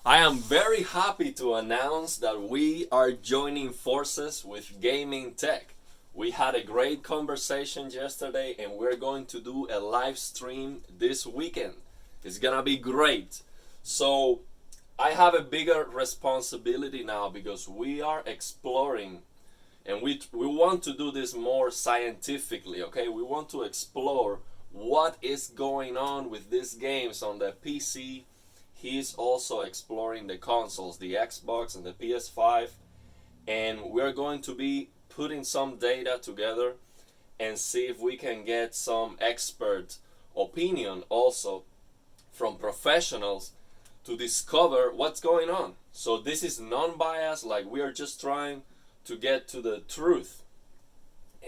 I am very happy to announce that we are joining forces with Gaming Tech. We had a great conversation yesterday and we're going to do a live stream this weekend. It's gonna be great. So I have a bigger responsibility now because we are exploring and we want to do this more scientifically, okay? We want to explore what is going on with these games on the PC. He's also exploring the consoles, the Xbox and the PS5, and we're going to be putting some data together and see if we can get some expert opinion also from professionals to discover what's going on. So this is non-biased, like we are just trying to get to the truth.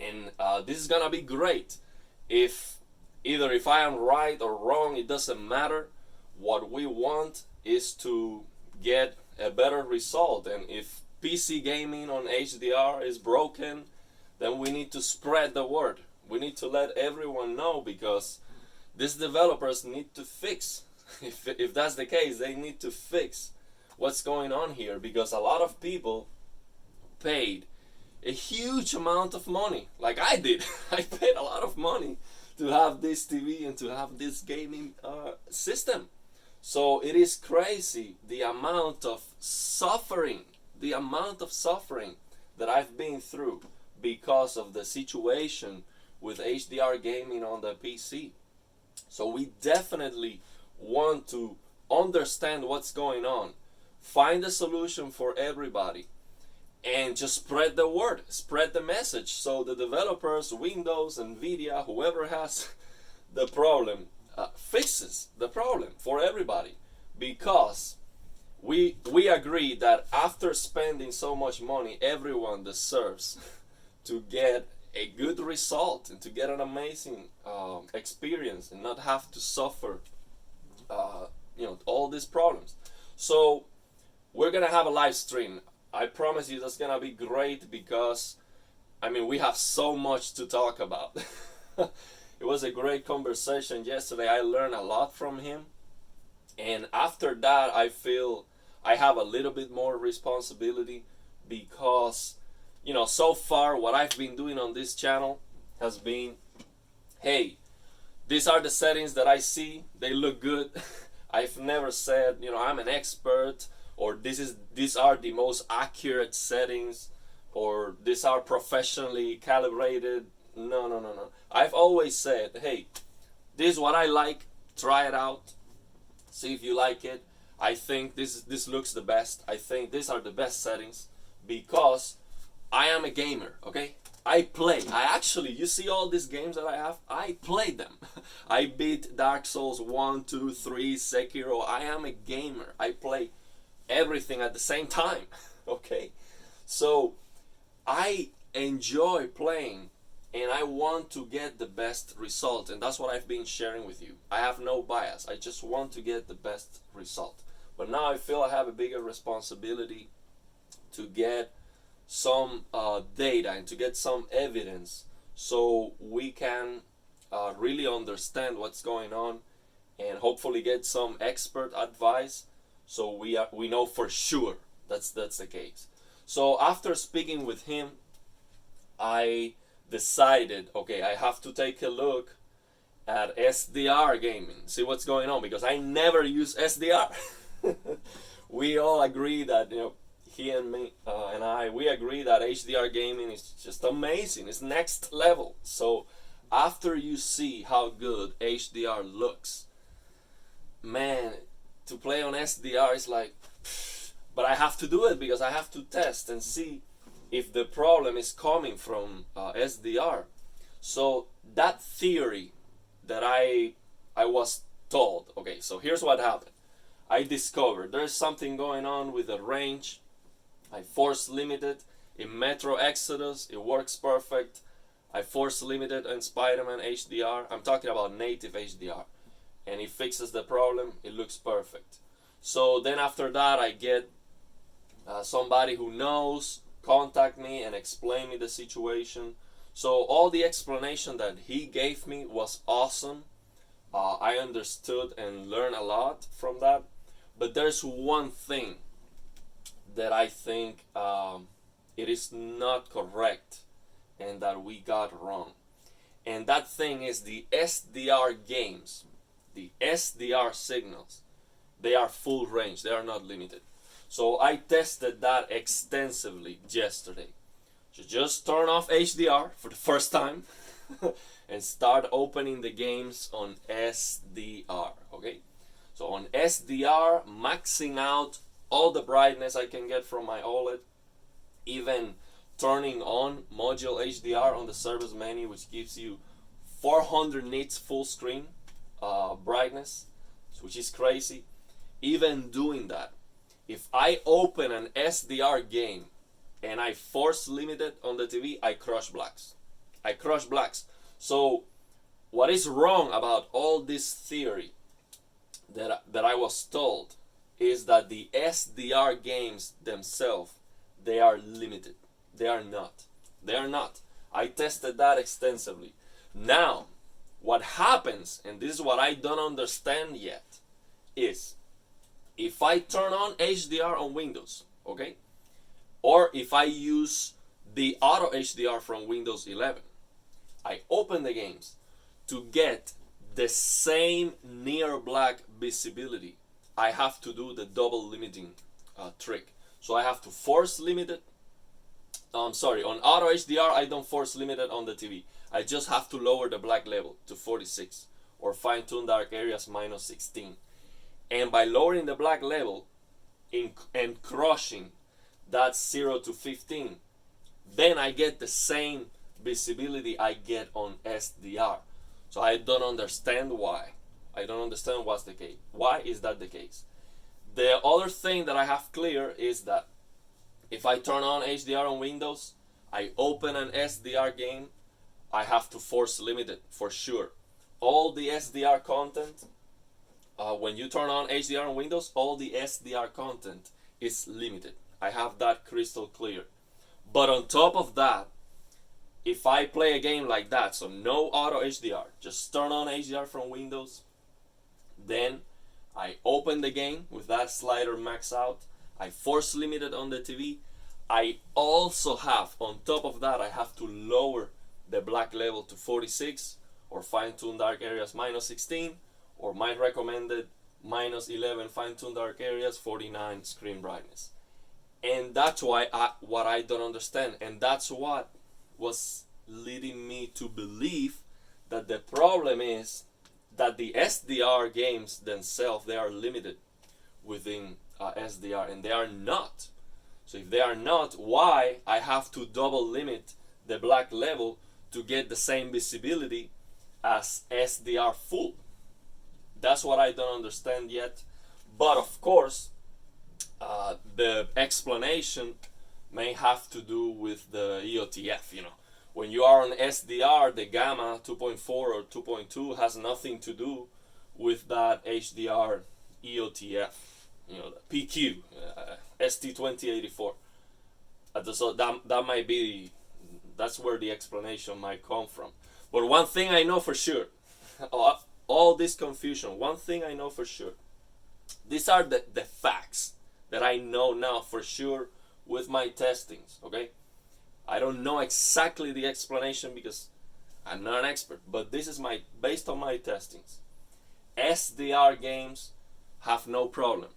And this is gonna be great. If I am right or wrong, it doesn't matter. What we want is to get a better result, and if PC gaming on HDR is broken, then we need to spread the word. We need to let everyone know because these developers need to fix. If that's the case, they need to fix what's going on here because a lot of people paid a huge amount of money, like I did. I paid a lot of money to have this TV and to have this gaming system. So it is crazy the amount of suffering that I've been through because of the situation with HDR gaming on the PC. So we definitely want to understand what's going on, find a solution for everybody, and just spread the word, spread the message so the developers, Windows, Nvidia, whoever has the problem, fixes the problem for everybody, because we agree that after spending so much money, everyone deserves to get a good result and to get an amazing experience and not have to suffer all these problems. So we're gonna have a live stream. I promise you that's gonna be great because we have so much to talk about. It was a great conversation yesterday. I learned a lot from him. And after that, I feel I have a little bit more responsibility because, so far what I've been doing on this channel has been, hey, these are the settings that I see. They look good. I've never said, I'm an expert or these are the most accurate settings or these are professionally calibrated. No. I've always said, hey, this is what I like. Try it out. See if you like it. I think this looks the best. I think these are the best settings because I am a gamer, okay? I play. You see all these games that I have? I play them. I beat Dark Souls 1, 2, 3, Sekiro. I am a gamer. I play everything at the same time, okay? So I enjoy playing and I want to get the best result, and that's what I've been sharing with you. I have no bias. I just want to get the best result. But now I feel I have a bigger responsibility to get some data and to get some evidence so we can really understand what's going on and hopefully get some expert advice so we know for sure that's the case. So after speaking with him, I decided, okay, I have to take a look at SDR gaming, see what's going on, because I never use SDR. We all agree that, he and me and I, we agree that HDR gaming is just amazing. It's next level. So after you see how good HDR looks, man, to play on SDR is like, but I have to do it because I have to test and see if the problem is coming from SDR. So that theory that I was told, okay, so here's what happened. I discovered there's something going on with the range. I force limited in Metro Exodus, it works perfect. I force limited in Spider-Man HDR. I'm talking about native HDR, and it fixes the problem. It looks perfect. So then after that, I get somebody who knows contact me and explain me the situation. So all the explanation that he gave me was awesome. I understood and learned a lot from that. But there's one thing that I think it is not correct and that we got wrong. And that thing is the SDR games, the SDR signals. They are full range, they are not limited. So I tested that extensively yesterday. So just turn off HDR for the first time and start opening the games on SDR, okay? So on SDR, maxing out all the brightness I can get from my OLED, even turning on module HDR on the service menu, which gives you 400 nits full screen brightness, which is crazy. Even doing that, if I open an SDR game and I force limit it on the TV, I crush blacks. I crush blacks. So what is wrong about all this theory that I was told is that the SDR games themselves, they are limited. They are not. They are not. I tested that extensively. Now, what happens, and this is what I don't understand yet, is if I turn on HDR on Windows, okay, or if I use the auto HDR from Windows 11, I open the games to get the same near black visibility. I have to do the double limiting trick. So I have to force limit it. On auto HDR, I don't force limit it on the TV. I just have to lower the black level to 46 or fine tune dark areas minus 16. And by lowering the black level and crushing that 0 to 15, then I get the same visibility I get on SDR. So I don't understand why. I don't understand what's the case. Why is that the case? The other thing that I have clear is that if I turn on HDR on Windows, I open an SDR game, I have to force limit it for sure. All the SDR content, when you turn on HDR on Windows, all the SDR content is limited. I have that crystal clear. But on top of that, if I play a game like that, so no auto HDR, just turn on HDR from Windows, then I open the game with that slider max out, I force limit it on the TV. I also have, on top of that, I have to lower the black level to 46 or fine tune dark areas minus 16, or my recommended minus 11 fine tune dark areas, 49 screen brightness. And that's why what I don't understand, and that's what was leading me to believe that the problem is that the SDR games themselves, they are limited within SDR, and they are not. So if they are not, why I have to double limit the black level to get the same visibility as SDR full? That's what I don't understand yet. But of course, the explanation may have to do with the EOTF. You know, when you are on SDR, the gamma 2.4 or 2.2 has nothing to do with that HDR EOTF. You know, the PQ, ST2084. So that might be, that's where the explanation might come from. But one thing I know for sure, all this confusion, one thing I know for sure, these are the facts that I know now for sure with my testings, okay? I don't know exactly the explanation because I'm not an expert, but this is based on my testings. SDR games have no problem.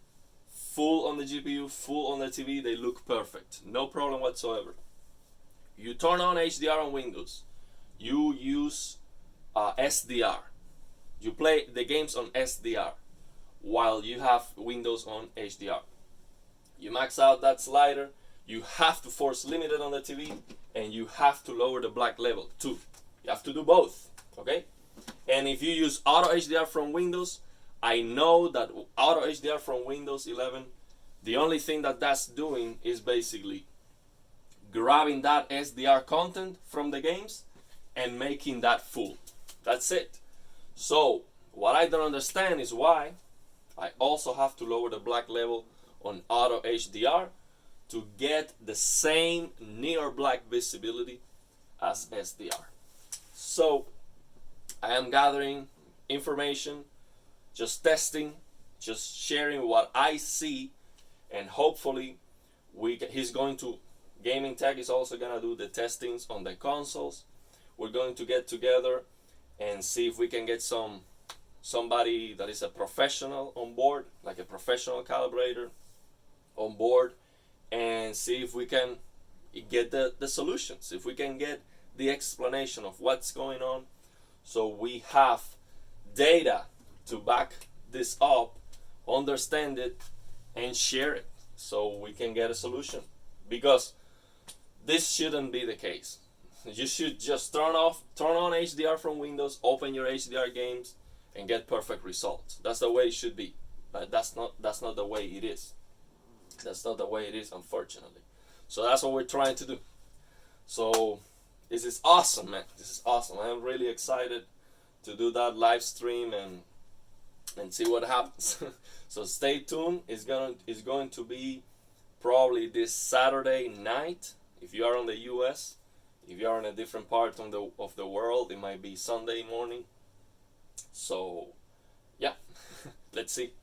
Full on the GPU, full on the TV, they look perfect. No problem whatsoever. You turn on HDR on Windows, you use SDR. You play the games on SDR while you have Windows on HDR. You max out that slider, you have to force limit it on the TV, and you have to lower the black level too. You have to do both, okay? And if you use auto HDR from Windows, I know that auto HDR from Windows 11, the only thing that that's doing is basically grabbing that SDR content from the games and making that full. That's it. So what I don't understand is why I also have to lower the black level on auto HDR to get the same near black visibility as SDR. So I am gathering information, just testing, just sharing what I see, and hopefully he's going to, Gaming Tech is also gonna do the testings on the consoles. We're going to get together and see if we can get somebody that is a professional on board, like a professional calibrator on board, and see if we can get the solutions, if we can get the explanation of what's going on, so we have data to back this up, understand it, and share it, so we can get a solution. Because this shouldn't be the case. You should just turn on HDR from Windows, open your HDR games, and get perfect results. That's the way it should be. But that's not the way it is. That's not the way it is, unfortunately. So that's what we're trying to do. So this is awesome, man. This is awesome. I'm really excited to do that live stream and see what happens. So stay tuned. It's going to be probably this Saturday night if you are on the US. If you are in a different part of the world, it might be Sunday morning. So yeah, let's see.